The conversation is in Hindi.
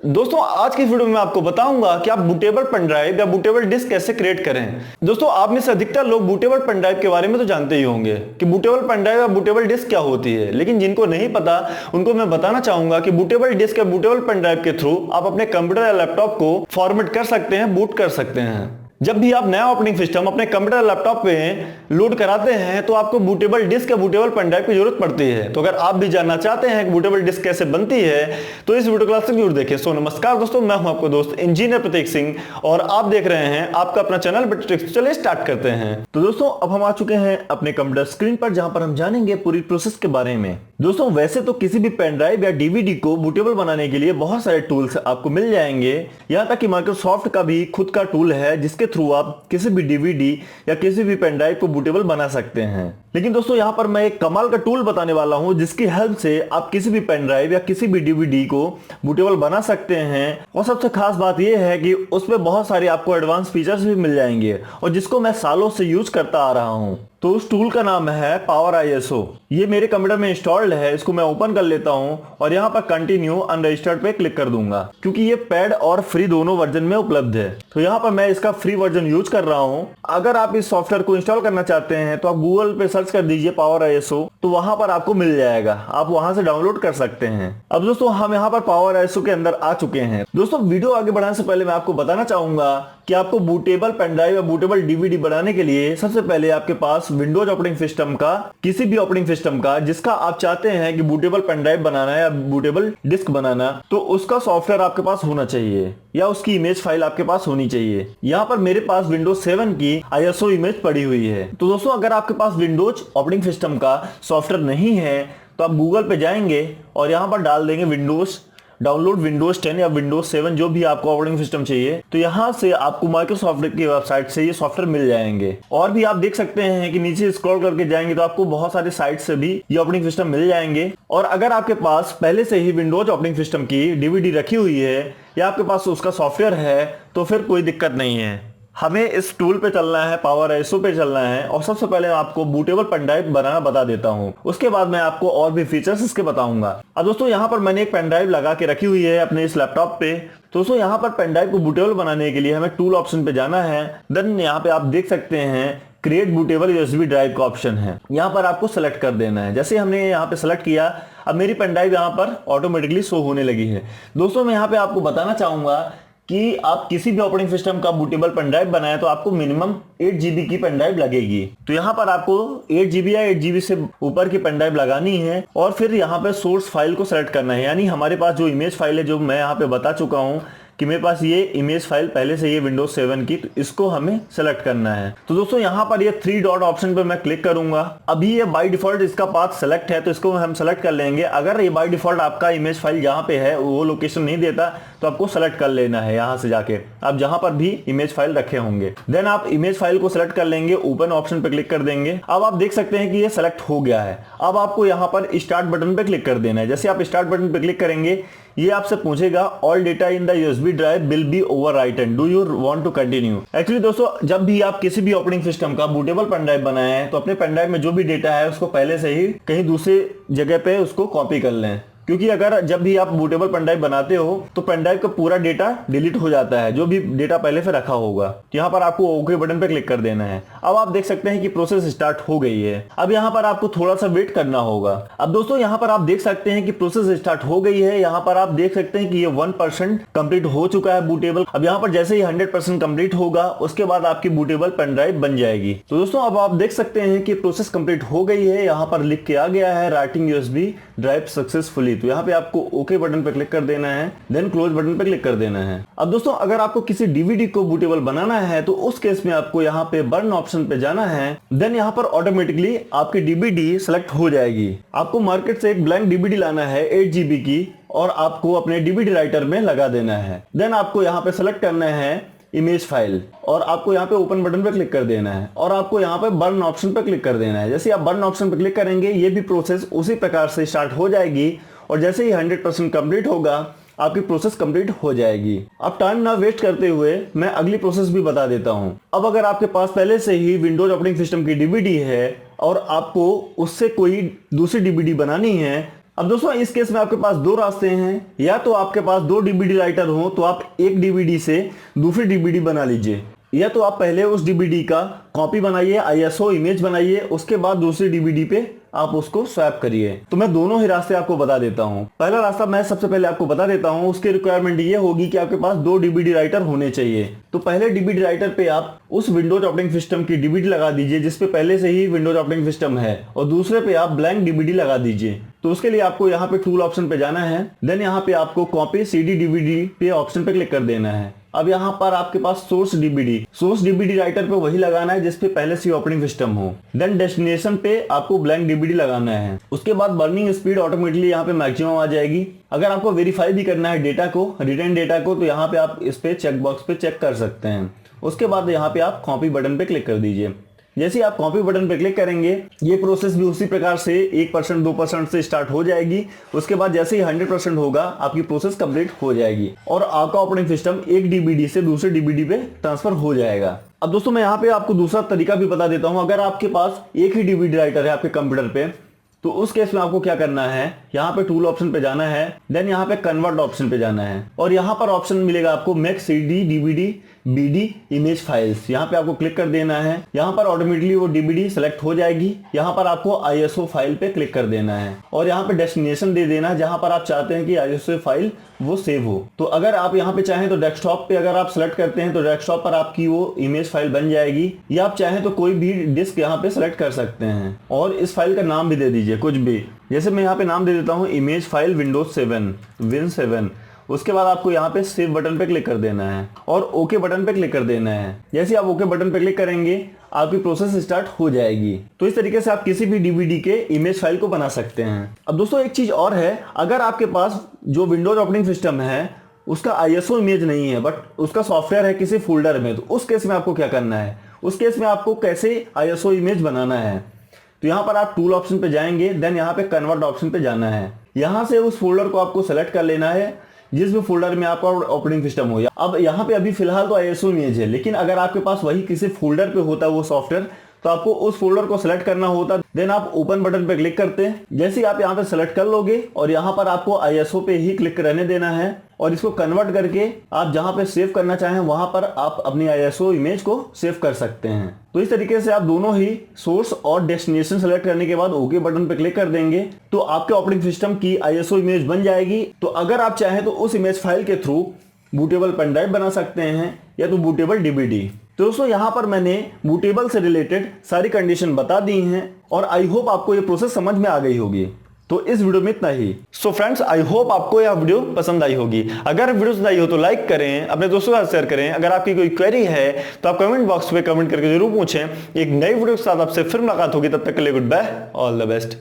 दोस्तों आज की इस वीडियो में मैं आपको बताऊंगा कि आप बूटेबल पेन ड्राइव या बूटेबल डिस्क कैसे क्रिएट करें। दोस्तों आप में से अधिकतर लोग बूटेबल पेन ड्राइव के बारे में तो जानते ही होंगे कि बूटेबल पेन ड्राइव या बूटेबल डिस्क क्या होती है, लेकिन जिनको नहीं पता उनको मैं बताना चाहूंगा कि बूटेबल डिस्क या बूटेबल पेन ड्राइव के थ्रू आप अपने कंप्यूटर या लैपटॉप को फॉर्मेट कर सकते हैं, बूट कर सकते हैं। जब भी आप नया ऑपरेटिंग सिस्टम अपने कंप्यूटर लैपटॉप पे लोड कराते हैं तो आपको बूटेबल डिस्क या बूटेबल पेन ड्राइव की जरूरत पड़ती है। तो अगर आप भी जानना चाहते हैं कि बूटेबल डिस्क कैसे बनती है तो इस वीडियो क्लास तक जरूर देखें। सो नमस्कार दोस्तों, मैं हूं आपको दोस्त इंजीनियर प्रतीक सिंह और आप देख रहे हैं आपका अपना चैनल बेट्रिक्स। चलिए स्टार्ट करते हैं। तो दोस्तों अब हम आ चुके हैं अपने कंप्यूटर स्क्रीन पर, जहां पर हम जानेंगे पूरी प्रोसेस के बारे में। दोस्तों वैसे तो किसी भी पेन ड्राइव या डीवीडी को बूटेबल बनाने के लिए बहुत सारे टूल्स आपको मिल जाएंगे। यहाँ तक कि माइक्रोसॉफ्ट का भी खुद का टूल है जिसके थ्रू आप किसी भी डीवीडी या किसी भी पेन ड्राइव को बूटेबल बना सकते हैं। लेकिन दोस्तों यहाँ पर मैं एक कमाल का टूल बताने वाला हूँ जिसकी हेल्प से आप किसी भी पेन ड्राइव या किसी भी डीवीडी को बूटेबल बना सकते हैं। और सबसे खास बात यह है कि उसमें बहुत सारे आपको एडवांस फीचर्स भी मिल जाएंगे और जिसको मैं सालों से यूज करता आ रहा हूँ। तो उस टूल का नाम है पावर ISO। ये मेरे कंप्यूटर में इंस्टॉल्ड है। इसको मैं ओपन कर लेता हूं और यहाँ पर कंटिन्यू अनरजिस्टर्ड पे क्लिक कर दूंगा क्योंकि ये पेड और फ्री दोनों वर्जन में उपलब्ध है। तो यहाँ पर मैं इसका फ्री वर्जन यूज कर रहा हूँ। अगर आप इस सॉफ्टवेयर को इंस्टॉल करना चाहते हैं तो आप गूगल पे सर्च कर दीजिए पावर ISO, तो वहां पर आपको मिल जाएगा, आप वहां से डाउनलोड कर सकते हैं। अब दोस्तों हम यहाँ पर पावर ISO के अंदर आ चुके हैं। दोस्तों वीडियो आगे बढ़ाने से पहले मैं आपको बताना चाहूंगा कि आपको बूटेबल पेन ड्राइव या बूटेबल डीवीडी बनाने के लिए सबसे पहले आपके पास विंडोज ऑपरेटिंग सिस्टम का, किसी भी ऑपरेटिंग सिस्टम का जिसका आप चाहते हैं कि बूटेबल पेन ड्राइव बनाना है या बूटेबल डिस्क बनाना, तो उसका सॉफ्टवेयर आपके पास होना चाहिए या उसकी इमेज फाइल आपके पास होनी चाहिए। यहाँ पर मेरे पास विंडोज 7 की ISO इमेज पड़ी हुई है। तो दोस्तों अगर आपके पास विंडोज ऑपरेटिंग सिस्टम का सॉफ्टवेयर नहीं है तो आप गूगल पे जाएंगे और यहाँ पर डाल देंगे विंडोज डाउनलोड विंडोज 10 या विंडोज 7 जो भी आपको ऑपरेटिंग सिस्टम चाहिए। तो यहाँ से आपको माइक्रोसॉफ्ट की वेबसाइट से ये सॉफ्टवेयर मिल जाएंगे। और भी आप देख सकते हैं कि नीचे स्क्रॉल करके जाएंगे तो आपको बहुत सारे साइट से भी ये ऑपरेटिंग सिस्टम मिल जाएंगे। और अगर आपके पास पहले से ही विंडोज ऑपरेटिंग सिस्टम की डीवीडी रखी हुई है या आपके पास उसका सॉफ्टवेयर है तो फिर कोई दिक्कत नहीं है। हमें इस टूल पे चलना है, पावर ISO पे चलना है। और सबसे पहले मैं आपको बूटेबल पेन ड्राइव बनाना बता देता हूँ, उसके बाद मैं आपको और भी फीचर्स इसके बताऊंगा। अब दोस्तों यहाँ पर मैंने एक पेन ड्राइव लगा के रखी हुई है अपने इस लैपटॉप पे। दोस्तों यहाँ पर पेन ड्राइव को बूटेबल बनाने के लिए हमें टूल ऑप्शन पे जाना है। देन यहाँ पे आप देख सकते हैं क्रिएट बूटेबल USB ड्राइव का ऑप्शन है। यहाँ पर आपको सेलेक्ट कर देना है। जैसे हमने यहाँ पे सेलेक्ट किया, अब मेरी पेन ड्राइव यहाँ पर ऑटोमेटिकली शो होने लगी है। दोस्तों मैं यहाँ पे आपको बताना चाहूंगा कि आप किसी भी ऑपरेटिंग सिस्टम का बूटेबल पेन ड्राइव बनाए तो आपको मिनिमम 8 GB की पेन ड्राइव लगेगी। तो यहाँ पर आपको 8 GB या 8 GB से ऊपर की पेन ड्राइव लगानी है और फिर यहाँ पे सोर्स फाइल को सेलेक्ट करना है। यानी हमारे पास जो इमेज फाइल है, जो मैं यहाँ पे बता चुका हूँ कि मेरे पास ये इमेज फाइल पहले से ये विंडोज 7 की, तो इसको हमें सेलेक्ट करना है। तो दोस्तों यहाँ पर ये 3 डॉट ऑप्शन पे मैं क्लिक करूंगा। अभी ये बाय डिफॉल्ट इसका पाथ सेलेक्ट है तो इसको हम सेलेक्ट कर लेंगे। अगर ये बाय डिफॉल्ट आपका इमेज फाइल जहाँ पे है वो लोकेशन नहीं देता तो आपको सेलेक्ट कर लेना है। यहाँ से जाके आप जहां पर भी इमेज फाइल रखे होंगे, देन आप इमेज फाइल को सेलेक्ट कर लेंगे, ओपन ऑप्शन पे क्लिक कर देंगे। अब आप देख सकते हैं कि ये सेलेक्ट हो गया है। अब आपको यहाँ पर स्टार्ट बटन पे क्लिक कर देना है। जैसे आप स्टार्ट बटन पे क्लिक करेंगे ये आपसे पूछेगा all data in the USB drive will be overwritten, do you want to continue. Actually दोस्तों जब भी आप किसी भी ऑपरेटिंग सिस्टम का बूटेबल पेन ड्राइव बनाए हैं तो अपने पेन ड्राइव में जो भी डेटा है उसको पहले से ही कहीं दूसरी जगह पे उसको कॉपी कर लें, क्योंकि अगर जब भी आप बूटेबल पेन ड्राइव बनाते हो तो पेन ड्राइव का पूरा डेटा डिलीट हो जाता है, जो भी डेटा पहले से रखा होगा। तो यहाँ पर आपको ओके बटन पे क्लिक कर देना है। अब आप देख सकते हैं कि प्रोसेस स्टार्ट हो गई है। अब यहाँ पर आपको थोड़ा सा वेट करना होगा। अब दोस्तों यहाँ पर आप देख सकते हैं कि प्रोसेस स्टार्ट हो गई है। यहाँ पर आप देख सकते हैं कि ये 1% कंप्लीट हो चुका है बूटेबल। अब यहाँ पर जैसे ही 100% कंप्लीट होगा उसके बाद आपकी बूटेबल पेन ड्राइव बन जाएगी। तो दोस्तों अब आप देख सकते हैं कि प्रोसेस कंप्लीट हो गई है। यहाँ पर लिख के आ गया है राइटिंग USB ड्राइव सक्सेसफुली। तो यहाँ पे आपको ओके बटन पे क्लिक कर देना है, देन क्लोज बटन पे क्लिक कर देना है। अब दोस्तों अगर आपको किसी डीवीडी को बूटेबल बनाना है तो उस केस में आपको यहाँ पे बर्न ऑप्शन पे जाना है। देन यहाँ पर ऑटोमेटिकली आपकी डीवीडी सेलेक्ट हो जाएगी। आपको मार्केट से एक ब्लैंक डीवीडी लाना है 8 GB की और आपको अपने डीवीडी राइटर में लगा देना है। देन आपको यहाँ पे सेलेक्ट करना है इमेज फाइल और आपको यहाँ पे ओपन बटन पे क्लिक कर देना है और आपको यहाँ पे बर्न ऑप्शन पे क्लिक कर देना है। जैसे आप बर्न ऑप्शन पे क्लिक करेंगे ये भी प्रोसेस उसी प्रकार से स्टार्ट हो जाएगी और जैसे ही 100% कंप्लीट होगा आपकी प्रोसेस कंप्लीट हो जाएगी। अब टाइम ना वेस्ट करते हुए मैं अगली प्रोसेस भी बता देता हूं। अब अगर आपके पास पहले से ही विंडोज ऑपरेटिंग सिस्टम की डीवीडी है और आपको उससे कोई दूसरी डीवीडी बनानी है अब दोस्तों इस केस में आपके पास दो रास्ते हैं, या तो आपके पास दो डीवीडी राइटर हो तो आप एक डीवीडी से दूसरी डीवीडी बना लीजिए, या तो आप पहले उस डीवीडी का कॉपी बनाइए, आईएसओ इमेज बनाइए, उसके बाद दूसरी डीवीडी पे आप उसको स्वैप करिए। तो मैं दोनों ही रास्ते आपको बता देता हूं। पहला रास्ता मैं सबसे पहले आपको बता देता हूं। उसकी रिक्वायरमेंट ये होगी कि आपके पास दो डीवीडी राइटर होने चाहिए। तो पहले डीवीडी राइटर पे आप उस विंडोज ऑपरेटिंग सिस्टम की डीवीडी लगा दीजिए जिसपे पहले से ही विंडोज ऑपरेटिंग सिस्टम है, और दूसरे पे आप ब्लैंक डीवीडी लगा दीजिए। तो उसके लिए आपको यहाँ पे टूल ऑप्शन पे जाना है, देन यहाँ पे आपको कॉपी सीडी डीवीडी पे ऑप्शन पे क्लिक कर देना है। अब यहाँ पर आपके पास सोर्स डीवीडी राइटर पे वही लगाना है जिसपे पहले से ऑपरेटिंग सिस्टम हो। देन डेस्टिनेशन पे आपको ब्लैंक डीवीडी लगाना है। उसके बाद बर्निंग स्पीड ऑटोमेटिकली यहाँ पे मैक्सिमम आ जाएगी। अगर आपको वेरीफाई भी करना है डेटा को, रिटर्न डेटा को, तो यहाँ पे आप इस पे चेक बॉक्स पे चेक कर सकते हैं। उसके बाद यहाँ पे आप कॉपी बटन पे क्लिक कर दीजिए। जैसे आप कॉपी बटन पे क्लिक करेंगे ये प्रोसेस भी उसी प्रकार से 1% 2% से स्टार्ट हो जाएगी। उसके बाद जैसे ही 100% होगा आपकी प्रोसेस कंप्लीट हो जाएगी और आपका ऑपरेटिंग सिस्टम एक डीवीडी से दूसरे डीवीडी पे ट्रांसफर हो जाएगा। अब दोस्तों मैं यहाँ पे आपको दूसरा तरीका भी बता देता हूँ। अगर आपके पास एक ही डीवीडी राइटर है आपके कंप्यूटर पे, तो उस केस में आपको क्या करना है, यहाँ पे टूल ऑप्शन पे जाना है, देन यहाँ पे कन्वर्ट ऑप्शन पे जाना है, और यहाँ पर ऑप्शन मिलेगा आपको make CD DVD BD image files. यहाँ पे आपको क्लिक कर देना है। यहाँ पर ऑटोमेटिकली वो डीवीडी सेलेक्ट हो जाएगी। यहाँ पर आपको आईएसओ फाइल पे क्लिक कर देना है और यहाँ पे डेस्टिनेशन दे देना है जहाँ पर आप चाहते हैं कि आईएसओ फाइल वो सेव हो। तो अगर आप यहाँ पे चाहें तो डेस्कटॉप पे अगर आप सेलेक्ट करते हैं तो डेस्कटॉप पर आपकी वो इमेज फाइल बन जाएगी, या आप चाहें तो कोई भी डिस्क यहाँ पे सेलेक्ट कर सकते हैं और इस फाइल का नाम भी दे दीजिए कुछ भी। जैसे मैं यहाँ पे नाम दे देता हूँ इमेज फाइल विंडोज 7 विन 7। उसके बाद आपको यहाँ पे सेव बटन पे क्लिक कर देना है और ओके बटन पे क्लिक कर देना है। जैसे आप ओके बटन पे क्लिक करेंगे आपकी प्रोसेस स्टार्ट हो जाएगी। तो इस तरीके से आप किसी भी डीवीडी के इमेज फाइल को बना सकते हैं। अब दोस्तों एक चीज और है, अगर आपके पास जो विंडोज ऑपरेटिंग सिस्टम है उसका आईएसओ इमेज नहीं है बट उसका सॉफ्टवेयर है किसी फोल्डर में, तो उस केस में आपको क्या करना है, उस केस में आपको कैसे आईएसओ इमेज बनाना है। तो यहाँ पर आप टूल ऑप्शन पे जाएंगे, देन यहाँ पे कन्वर्ट ऑप्शन पे जाना है। यहाँ से उस फोल्डर को आपको सेलेक्ट कर लेना है जिस भी फोल्डर में आपका ऑपरेटिंग सिस्टम हो। अब यहाँ पे अभी फिलहाल तो आईएसओ इमेज है, लेकिन अगर आपके पास वही किसी फोल्डर पे होता वो सॉफ्टवेयर तो आपको उस फोल्डर को सेलेक्ट करना होता। देन आप ओपन बटन पे क्लिक करते हैं। जैसे ही आप यहाँ पे सेलेक्ट कर लोगे और यहाँ पर आपको आईएसओ पे ही क्लिक रहने देना है और इसको कन्वर्ट करके आप जहाँ पे सेव करना चाहें वहां पर आप अपनी आईएसओ इमेज को सेव कर सकते हैं। तो इस तरीके से आप दोनों ही सोर्स और डेस्टिनेशन सेलेक्ट करने के बाद ओके बटन पे क्लिक कर देंगे तो आपके ऑपरेटिंग सिस्टम की आईएसओ इमेज बन जाएगी। तो अगर आप चाहें तो उस इमेज फाइल के थ्रू बूटेबल पेन ड्राइव बना सकते हैं या तो बूटेबल डीवीडी। तो दोस्तों यहाँ पर मैंने बूटेबल से रिलेटेड सारी कंडीशन बता दी हैं और आई होप आपको ये प्रोसेस समझ में आ गई होगी। तो इस वीडियो में इतना ही। सो फ्रेंड्स आई होप आपको यह वीडियो पसंद आई होगी। अगर वीडियो पसंद आई हो तो लाइक करें, अपने दोस्तों के साथ शेयर करें। अगर आपकी कोई क्वेरी है तो आप कमेंट बॉक्स में कमेंट करके जरूर पूछें। एक नई वीडियो के साथ आपसे फिर मुलाकात होगी, तब तक के लिए good bye, all the best.